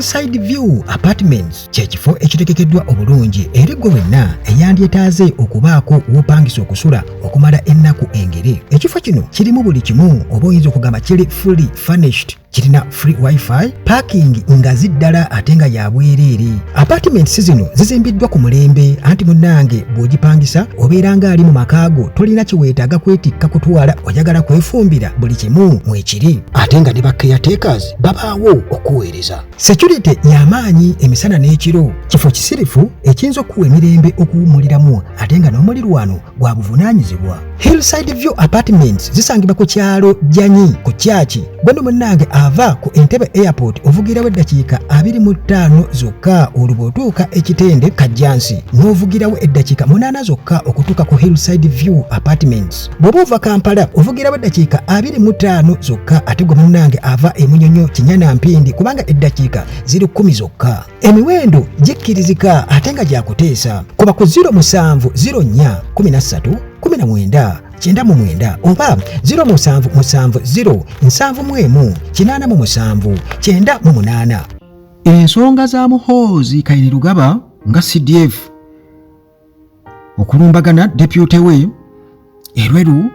Hillside View Apartments kyekifo ekitegekeddwa obulungi eri gwe wenna eyandyetaaze okubaako w'opangisa okusula okumala ennaku engere. Ekifo kino kirimu buli kimu, oba oyinza okugamba kiri fully furnished. Kirina free wifi, parking nga ziddala ate nga ya bwereere. Apartments zino zizimbiddwa ku mulembe, anti munnange bw'ogipangisa obeera ng'ali mu makaago, tolina kiweetaaga kwetikka kutwala, oyagala kwefumbira buli kimu mwekiri. Ate nga ne ba caretakers babaawo okuweereza. Security y'amaanyi emisana n'ekiro. Kifo kisirifu ekiyinza okuwa emirembe okuwummuliramu ate nga n'omulirwano gwa buvunaanyizibwa. Hillside View Apartments zisangibwa ku kyalo Janyi ku Kyaki. Gwe munnange ava ku Entebbe Airport ovugirawo eddakiika 25 zokka oluba otuuka ekitende Kajjansi, n'ovugirawo eddakiika 8 zokka okutuuka ku Hillside View Apartments. Bw'oba ova Kampala ovugirawo eddakiika 25 zokka, ate gwe munnange ava e Munyonyo Kinyana Mpindi kubanga eddakiika ziri 10 zokka. Emiwendo gikkirizika ate nga gyakuteesa. Kuba ku 0704131999 oba 07707198. Ensonga za Muhoozi Kainerugaba nga CDF okulumbagana deputy we Erweru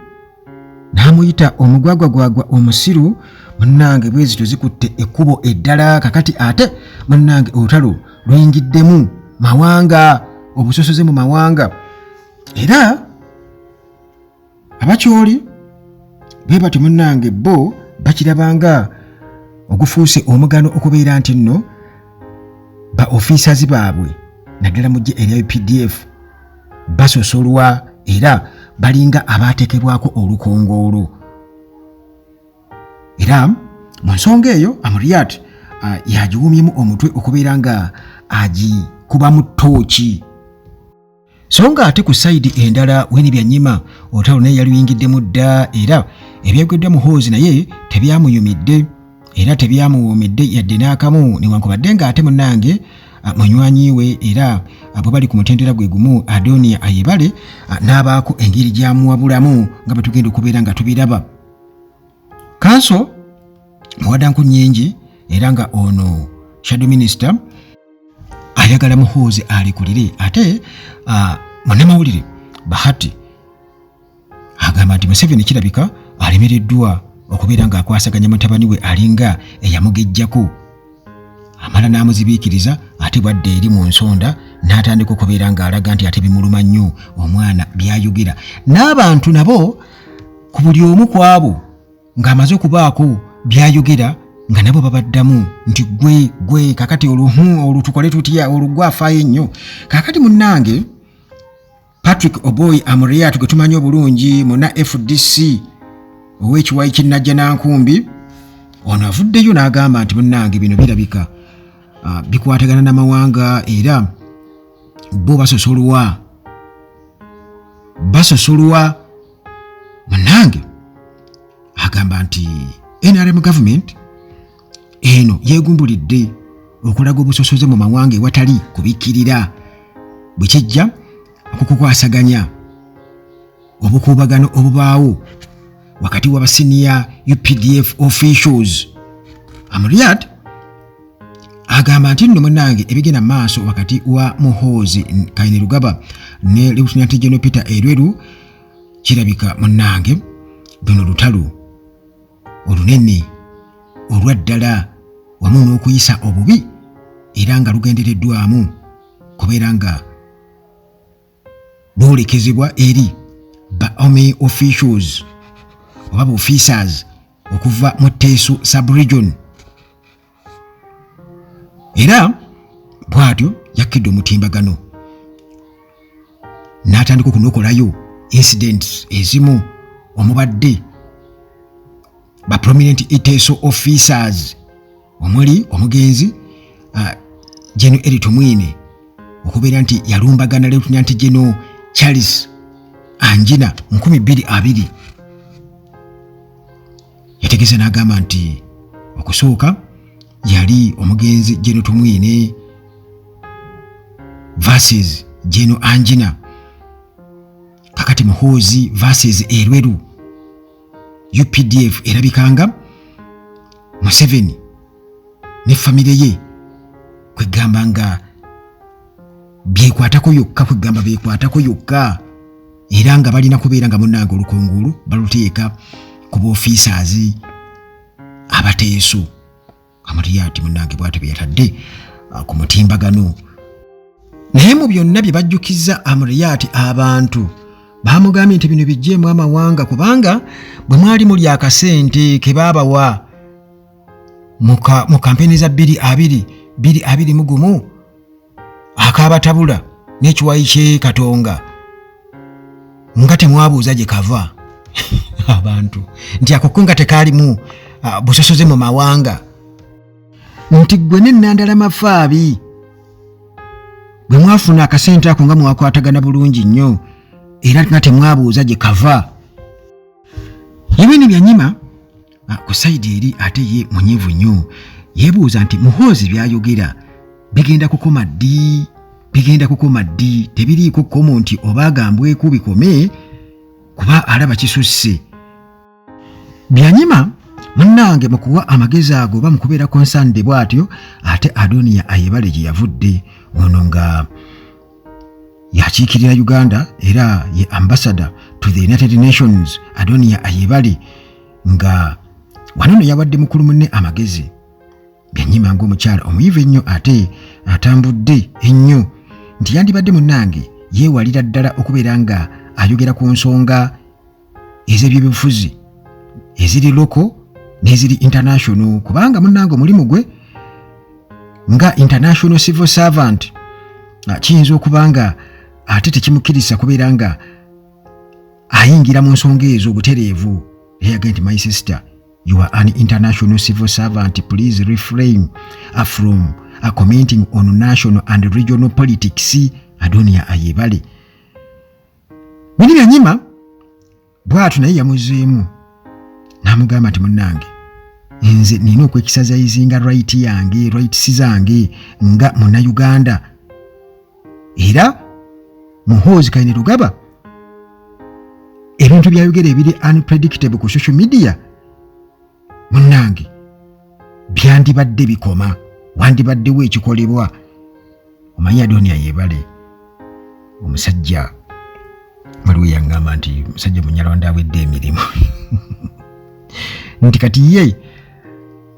n'amuyita omugwagwagwagwa omusiru, munnange bwezito zikutte ekkubo eddala. Kakati ate munnange olutalo luyingiddemu mawanga, obusosoze mu mawanga, era abakyoli bwe batyo munnange bo bakirabanga ogufuuse omugano okubeera nti nno ba officers baabwe naddala mu gye erya UPDF basosolwa era balinga abaateekebwako olukongoolo. Era mu nsonga eyo Amuriat yagiwumyemu omutwe okubeera nga agikubamu ttooki. So nga ate ku sayidi endala Winnie Byanyima olutalo naye yaluyingiddemu dda, era ebyegeddwa Muhoozi naye tebyamuyumidde era tebyamuwoomedde yadde n'akamu, newankubadde nga ate munnange munywanyi we era abo bali ku mutendera gwe gumu Adonia Ayebale n'abaako engeri gyamuwabulamu nga bwe tugenda okubeera nga tubiraba. Kanso Muwadanku nnyingi era nga ono Shadow Minister ayagala Muhoozi alikulire, ate munnamawulire Bahati agamba nti Museveni kirabika alemereddwa okubeera nga akwasaganya mutabani we alinga eyamugejjako, amala n'amuzibiikiriza ate bwadde eri mu nsonda n'atandika okubeera ng'alaga nti ate bimuluma nnyo omwana byayogera. N'abantu nabo ku buli omu ku abo ng'amaze okubaako byayogera nga nabo babaddamu nti gwe kakati olutukole tutya olugwafaayo ennyo. Kakati munnange Patrick Oboy Amuriat gwe tumanyi obulungi muna FDC ow'ekiwayi Kinnajja Nankumbi, ono avuddeyo n'agamba nti munnange bino birabika bikwatagana n'amawanga era bo basosolwa. Munnange agamba nti NRM government eno yeegumbulidde okulaga obusosoze mu mawanga ewatali kubikkirira bwe kijja okukukwasaganya obukuubagano obubaawo wakati w'abasiniya UPDF officials. Amuriat agamba nti nno munnange ebigenda maaso wakati wa Muhoozi Kainerugaba ne Lieutenant General Peter Erweru kirabika munnange luno lutalo olunene olwaddala wamu n'okuyisa obubi era nga lugendereddwamu kubeera nga lwolekezebwa eri ba army officials oba officers okuva mu Teso sub-region. Era bwatyo yakkidde omutimbagano n'atandika okunokolayo incidents ezimu omubadde ba prominent Teso officers omuli omugenzi General Eritu Mwine okubeera nti yalumbagana Lieutenant General Charles Anjina 2020. Yategese n'agamba nti okusooka yali omugenzi General Tumwine versus General Anjina, kakati Muhoozi versus Erweru. UPDF erabikanga Museveni ne family ye kwegamba nga byekwatako yokka kwegamba byekwatako yokka era nga balina kubeera nga munnange olukungulu baluteeka ku boofiisaazi abateeso Amuriat munnange bw'atyo bye yatadde ku mutimbagano. Naye mu byonna bye bajjukiza Amuriat abantu baamugambye nti bino bijjeemu amawanga kubanga bwe mwali muli akasente ke baabawa mu kampeni za 2021 akaabatabula n'ekiwayi kye Katonga nga temwabuuza gye kava abantu nti ako nga tekaalimu busosoze mu mawanga nti gwe n'ennandala mafaabi bwe mwafuna akasente ako nga mwakwatagana bulungi nnyo era nga temwabuuza gye kava. Yewini Byanyima ku sayidi eri ate ye munyiivu nnyo yeebuuza nti Muhoozi by'ayogera bigenda kukoma ddi tebiriiko kkomo nti oba agambweku bikome kuba alaba kisusse. Byanyima munnange mu kuwa amagezi ago oba mu kubeera konsande bw'atyo ate Adonia Ayebale gye yavudde ono nga yakiikirira Uganda era ye ambassador to the United Nations. Adonia Ayebale nga wano yawadde mukulu munne amagezi. Byanyima ng'omukyala omuyivu ennyo ate atambudde ennyo nti yandibadde munnange yeewalira ddala okubeera nga ayogera ku nsonga ez'ebyobufuzi eziri loko n'eziri international kubanga munnange omulimu gwe nga international civil servant kiyinza okuba nga ate tekimukkiriza kubeera nga ayingira mu nsonga ezo obutereevu. Yagambye nti my sister, you are an international civil servant, please refrain from commenting on national and regional politics. Adonia Ayebale. Bino Byanyima bw'atyo naye yamuzeemu n'amugamba nti munnange nze nina okwekisazayizinga rights zange nga Munnayuganda era Muhoozi Kainerugaba ebintu byayogera ebiri unpredictable ku social media munnange byandibadde bikoma wandibaddewo ekikolebwa. Omanyi Adonia Ayebale omusajja waliwo yaŋŋamba nti musajja Munyarwanda awedde emirimu nti kati ye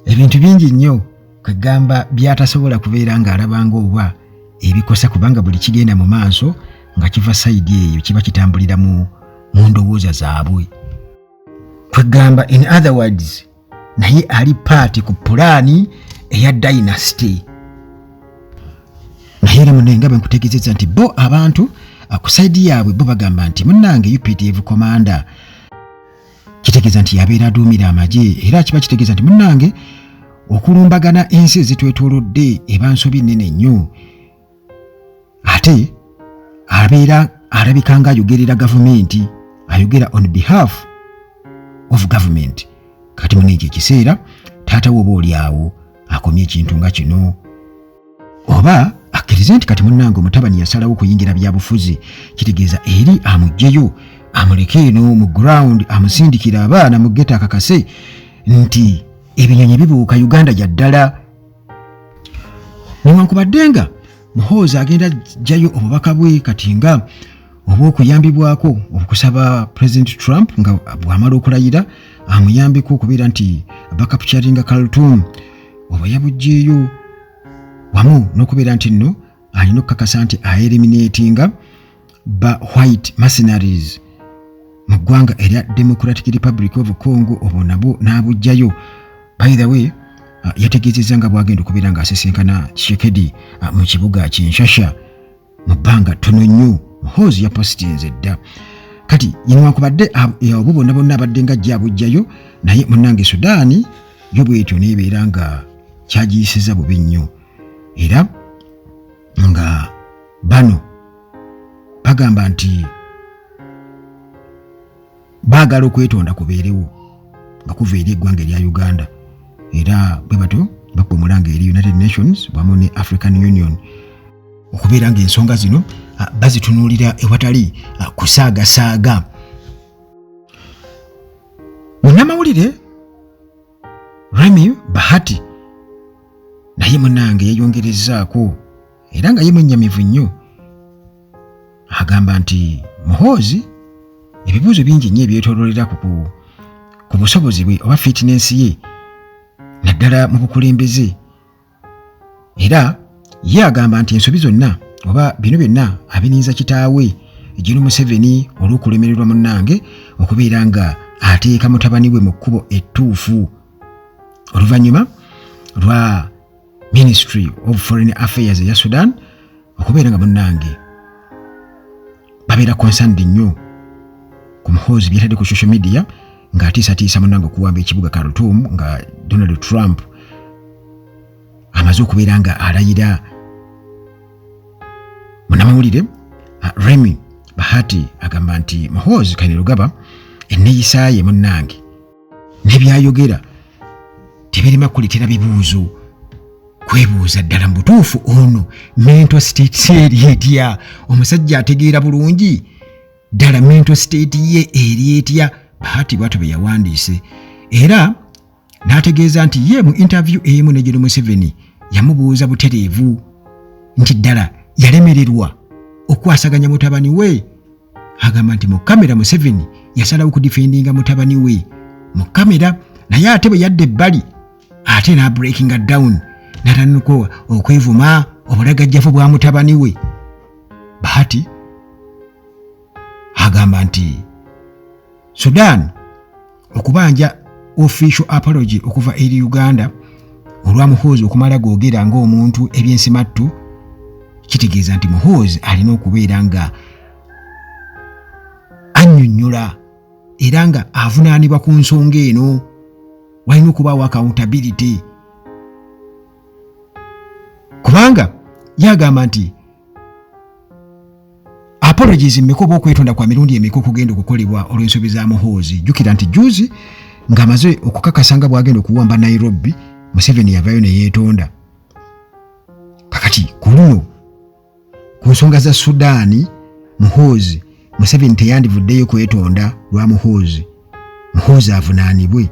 ebintu bingi nnyo kwegamba byatasobola kubeera ng'alabanga oba ebikosa kubanga buli kigenda mu maaso nga kiva sayidi eyo kiba kitambulira mu ndowooza zaabwe. Kwegamba in other words naye ali paati ku pulaani eya dynasty. Naye era munenga bwe nkutegeezezza nti bo abantu ku sayidi yaabwe bo bagamba nti munnange UPDF commander kitegeeza nti yabeera aduumira amagye era kiba kitegeeza nti munnange okulumbagana ensi ezitwetoolodde eba nsobi nnene nnyo ate abeera alabika nga ayogerera gavumenti ayogera on behalf of government. Kati mu n'ekyo ekiseera taata wo oba oliawo akomye ekintu nga kino oba akkirize nti kati munnange omutabani yasalawo okuyingira byabufuzi kitegeeza eri amuggyeyo amuleke eno mu ground amusindikira abaana mu geta akakase nti ebinyonyi bibuuka Uganda gya ddala. Newankubadde nga Muhoozi agenda jjayo obubaka bwe kati nga obw'okuyambibwako okusaba President Trump nga bw'amala okulayira amuyambeko okubeera nti backup charinga Khartoum oba yabuggyeyo wamu n'okubeera nti nno alina okukakasa nti aeliminatinga ba white mercenaries mu ggwanga erya Democratic Republic of Congo obwo nabwo n'abuggyayo. By the way yategeezezza nga bwagenda okubeera ng'asesenkana Tshisekedi mu kibuga Kinshasa mu bbanga ttono nnyo. Muhoozi yapositinze dda kati newankubadde obwo bonna bonna abadde nga ajja abuggyayo naye munnange Sudaani yo bwetyo neebeera nga kyagiyisiza bubi nnyo era nga bano bagamba nti baagala okwetonda kubeerewo nga kuva eri eggwanga erya Uganda era bwe batyo bakomulanga eri United Nations wamu ne African Union okubeera ng'ensonga zino bazitunuulira ewatali kusaagasaaga. Munnamawulire Remi Bahati naye munnange yayongerezaako era nga ye mwennyamivu nnyo. Agamba nti Muhoozi ebibuuzo bingi nnyo ebyetooloolera ku busobozi bwe oba fitinensi ye naddala mu bukulembeze, era ye agamba nti ensobi zonna oba bino byonna abininza kitaawe General Museveni olw'okulemererwa munnange okubeera nga ateeka mutabani we mu kkubo ettuufu oluvannyuma lwa Ministry of Foreign Affairs ya Sudan okubeera nga munnange babeera concerned nnyo ku Muhoozi byetadde ku social media ng'atiisatiisa munnange okuwamba ekibuga Khartoum nga Donald Trump amaze okubeera nga alayira. Munnamawulire Remy Bahati agamba nti Muhoozi Kainerugaba enneeyisa ye munnange n'ebyayogera tebirema kuleetera bibuuzo, kwebuuza ddala mu butuufu ono mental state eri etya, omusajja ategeera bulungi ddala mental state ye eri etya. Bahati bw'atyo bwe yawandiise era n'ategeeza nti ye mu interview emu ne General Museveni yamubuuza butereevu nti ddala yalemererwa okwasaganya mutabani we. Agamba nti mu kamera Museveni yasalawo kudifendinga mutabani we mu kamera, naye ate bwe yadda ebbali ate na breakinga down n'atandika okwevuma obulagajjavu bwa mutabani we. Bahati agamba nti Sudan okubanja official apology okuva eri Uganda olwa Muhoozi okumala googera ng'omuntu ebyensimattu kitegeeza nti Muhoozi alina okubeera nga annyonnyola era nga avunaanibwa ku nsonga eno, walina okubaawo accountability kubanga yagamba nti apologies mmeka oba okwetonda kwa mirundi emeka okugenda okukolebwa olw'ensobi za Muhoozi. Jjukira nti juzi ng'amaze okukakasa nga bw'agenda okuwamba Nairobi, Museveni yavaayo ne yeetonda. Kakati ku luno ku nsonga za Sudaani Muhoozi Museveni teyandivuddeyo kwetonda lwa Muhoozi. Muhoozi avunaanibwe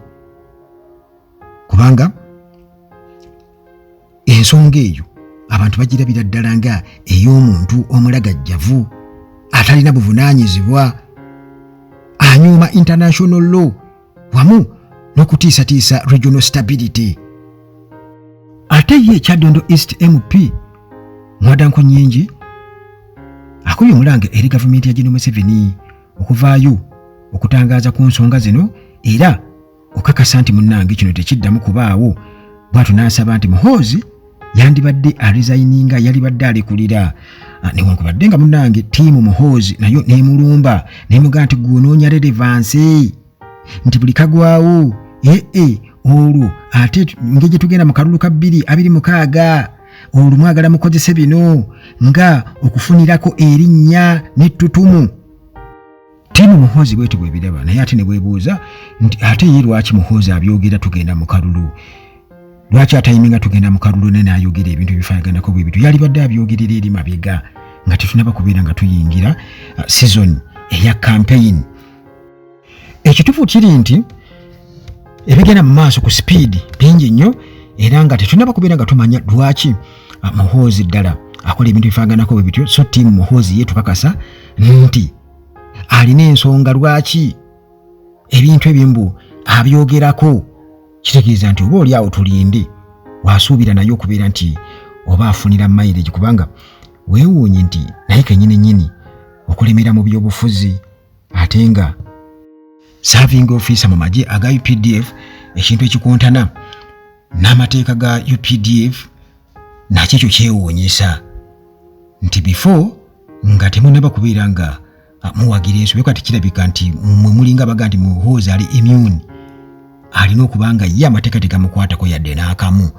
kubanga ensonga eyo abantu bagirabira ddala nga ey'omuntu omulagajjavu atalina buvunaanyizibwa, anyuma international law wamu n'okutiisatiisa regional stability. Ate ye Kyaddondo East MP Mwadanko Nnyingi akubye omulange eri gavumenti ya General Museveni okuvaayo okutangaaza ku nsonga zino era okakasa nti munnange kino tekiddamu kubaawo. Bw'atyo n'asaba nti Muhoozi yandibadde aresigninga yalibadde alekulira newankubadde nga munnange ttiimu Muhoozi nayo n'emulumba n'emugaa nti gw'onoonya relevance nti buli kagwawo olwo ate ngeri gye tugenda mu kalulu ka 2026 olwo mwagala mukozese bino nga okufunirako erinnya n'ettutumu. Ttiimu Muhoozi bwetyo bw'ebiraba naye ate ne bwebuuza nti ate ye lwaki Muhoozi abyogera tugenda mu kalulu, lwaki atayiminga tugenda mu kalulu ne n'ayogera ebintu ebifaanaganako bwe bityo, yalibadde abyogerera eri mabega nga tetunaba kubeera nga tuyingira season eya campaign. Ekituufu kiri nti ebigenda mu maaso ku speed bingi nnyo era nga tetunaba kubeera nga tumanya lwaki Muhoozi ddala akola ebintu ebifaanaganako bwe bityo. So ttiimu Muhoozi ye tukakasa nti alina ensonga lwaki ebintu ebimbu abyogerako, kitegeeza nti oba oli awo tulinde wasuubira naye okubeera nti oba afunira mileage kubanga weewuunye nti naye kennyini nnyini okulemera mu byobufuzi ate nga serving officer mu magye aga UPDF ekintu ekikontana n'amateeka ga UPDF nakyo ekyo kyewuunyisa nti before nga temunaba kubeera nga muwagira ensobi kati kirabika nti mwe mulinga baga nti Muhoozi ali immune alina okuba nga ye amateeka tegamukwatako yadde n'akamu.